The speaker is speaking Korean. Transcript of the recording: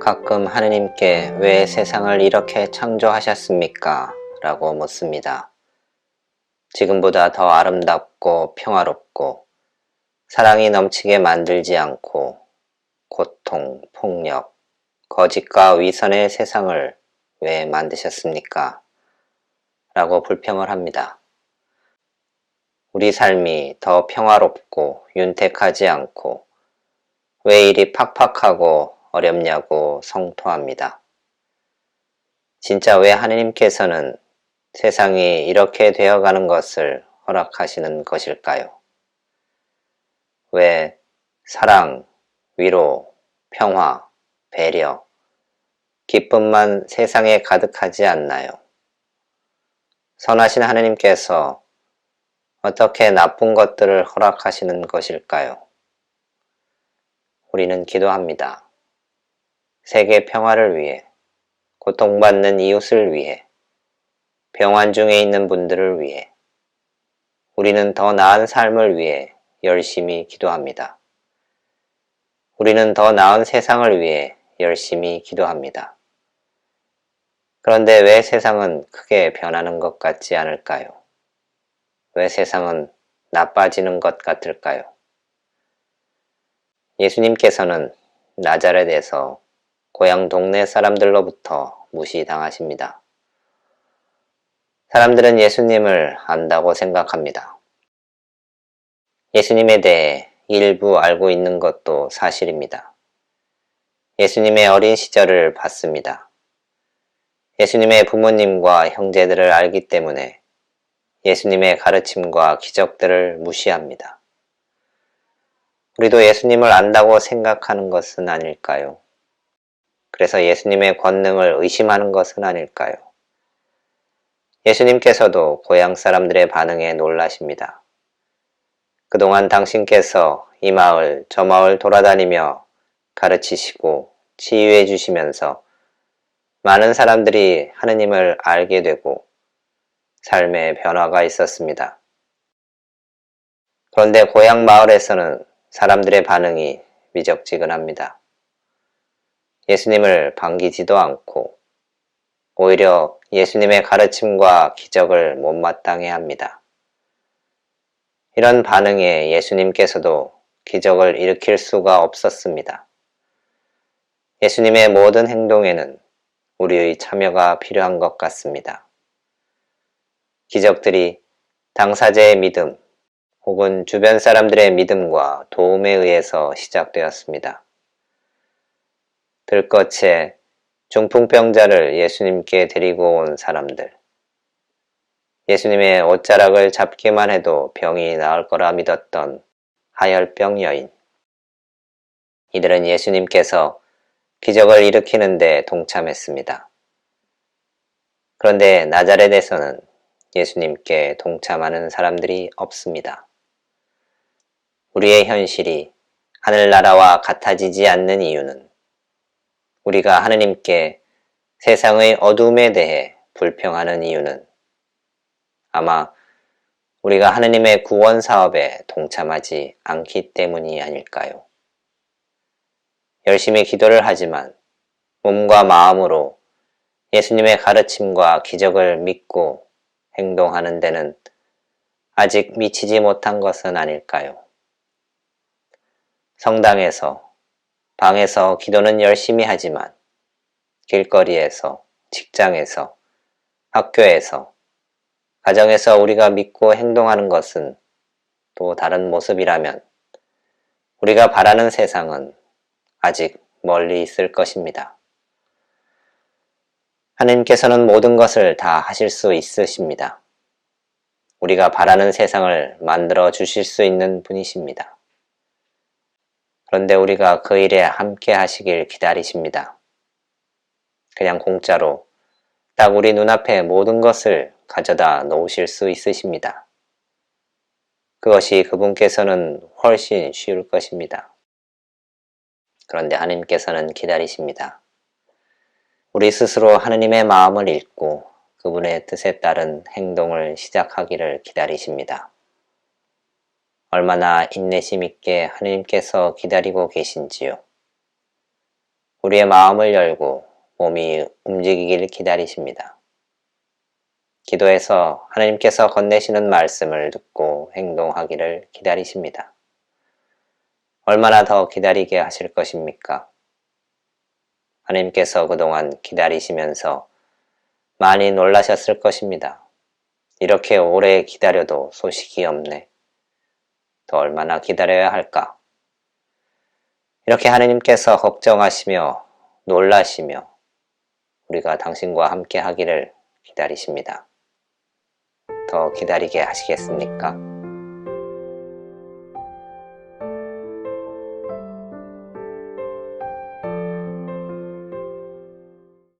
가끔 하느님께 왜 세상을 이렇게 창조하셨습니까? 라고 묻습니다. 지금보다 더 아름답고 평화롭고 사랑이 넘치게 만들지 않고 고통, 폭력, 거짓과 위선의 세상을 왜 만드셨습니까? 라고 불평을 합니다. 우리 삶이 더 평화롭고 윤택하지 않고 왜 이리 팍팍하고 어렵냐고 성토합니다. 진짜 왜 하느님께서는 세상이 이렇게 되어가는 것을 허락하시는 것일까요? 왜 사랑, 위로, 평화, 배려, 기쁨만 세상에 가득하지 않나요? 선하신 하느님께서 어떻게 나쁜 것들을 허락하시는 것일까요? 우리는 기도합니다. 세계 평화를 위해, 고통받는 이웃을 위해, 병환 중에 있는 분들을 위해, 우리는 더 나은 삶을 위해 열심히 기도합니다. 우리는 더 나은 세상을 위해 열심히 기도합니다. 그런데 왜 세상은 크게 변하는 것 같지 않을까요? 왜 세상은 나빠지는 것 같을까요? 예수님께서는 나자렛에서 고향 동네 사람들로부터 무시당하십니다. 사람들은 예수님을 안다고 생각합니다. 예수님에 대해 일부 알고 있는 것도 사실입니다. 예수님의 어린 시절을 봤습니다. 예수님의 부모님과 형제들을 알기 때문에 예수님의 가르침과 기적들을 무시합니다. 우리도 예수님을 안다고 생각하는 것은 아닐까요? 그래서 예수님의 권능을 의심하는 것은 아닐까요? 예수님께서도 고향 사람들의 반응에 놀라십니다. 그동안 당신께서 이 마을 저 마을 돌아다니며 가르치시고 치유해 주시면서 많은 사람들이 하느님을 알게 되고 삶의 변화가 있었습니다. 그런데 고향 마을에서는 사람들의 반응이 미적지근합니다. 예수님을 반기지도 않고 오히려 예수님의 가르침과 기적을 못마땅해 합니다. 이런 반응에 예수님께서도 기적을 일으킬 수가 없었습니다. 예수님의 모든 행동에는 우리의 참여가 필요한 것 같습니다. 기적들이 당사자의 믿음 혹은 주변 사람들의 믿음과 도움에 의해서 시작되었습니다. 들것에 중풍병자를 예수님께 데리고 온 사람들, 예수님의 옷자락을 잡기만 해도 병이 나을 거라 믿었던 하혈병 여인, 이들은 예수님께서 기적을 일으키는데 동참했습니다. 그런데 나자렛에서는 예수님께 동참하는 사람들이 없습니다. 우리의 현실이 하늘나라와 같아지지 않는 이유는 우리가 하느님께 세상의 어둠에 대해 불평하는 이유는 아마 우리가 하느님의 구원 사업에 동참하지 않기 때문이 아닐까요? 열심히 기도를 하지만 몸과 마음으로 예수님의 가르침과 기적을 믿고 행동하는 데는 아직 미치지 못한 것은 아닐까요? 성당에서, 방에서 기도는 열심히 하지만 길거리에서, 직장에서, 학교에서, 가정에서 우리가 믿고 행동하는 것은 또 다른 모습이라면 우리가 바라는 세상은 아직 멀리 있을 것입니다. 하느님께서는 모든 것을 다 하실 수 있으십니다. 우리가 바라는 세상을 만들어 주실 수 있는 분이십니다. 그런데 우리가 그 일에 함께 하시길 기다리십니다. 그냥 공짜로 딱 우리 눈앞에 모든 것을 가져다 놓으실 수 있으십니다. 그것이 그분께서는 훨씬 쉬울 것입니다. 그런데 하느님께서는 기다리십니다. 우리 스스로 하느님의 마음을 읽고 그분의 뜻에 따른 행동을 시작하기를 기다리십니다. 얼마나 인내심 있게 하느님께서 기다리고 계신지요. 우리의 마음을 열고 몸이 움직이길 기다리십니다. 기도에서 하나님께서 건네시는 말씀을 듣고 행동하기를 기다리십니다. 얼마나 더 기다리게 하실 것입니까? 하나님께서 그동안 기다리시면서 많이 놀라셨을 것입니다. 이렇게 오래 기다려도 소식이 없네. 더 얼마나 기다려야 할까? 이렇게 하나님께서 걱정하시며 놀라시며 우리가 당신과 함께 하기를 기다리십니다. 더 기다리게 하시겠습니까?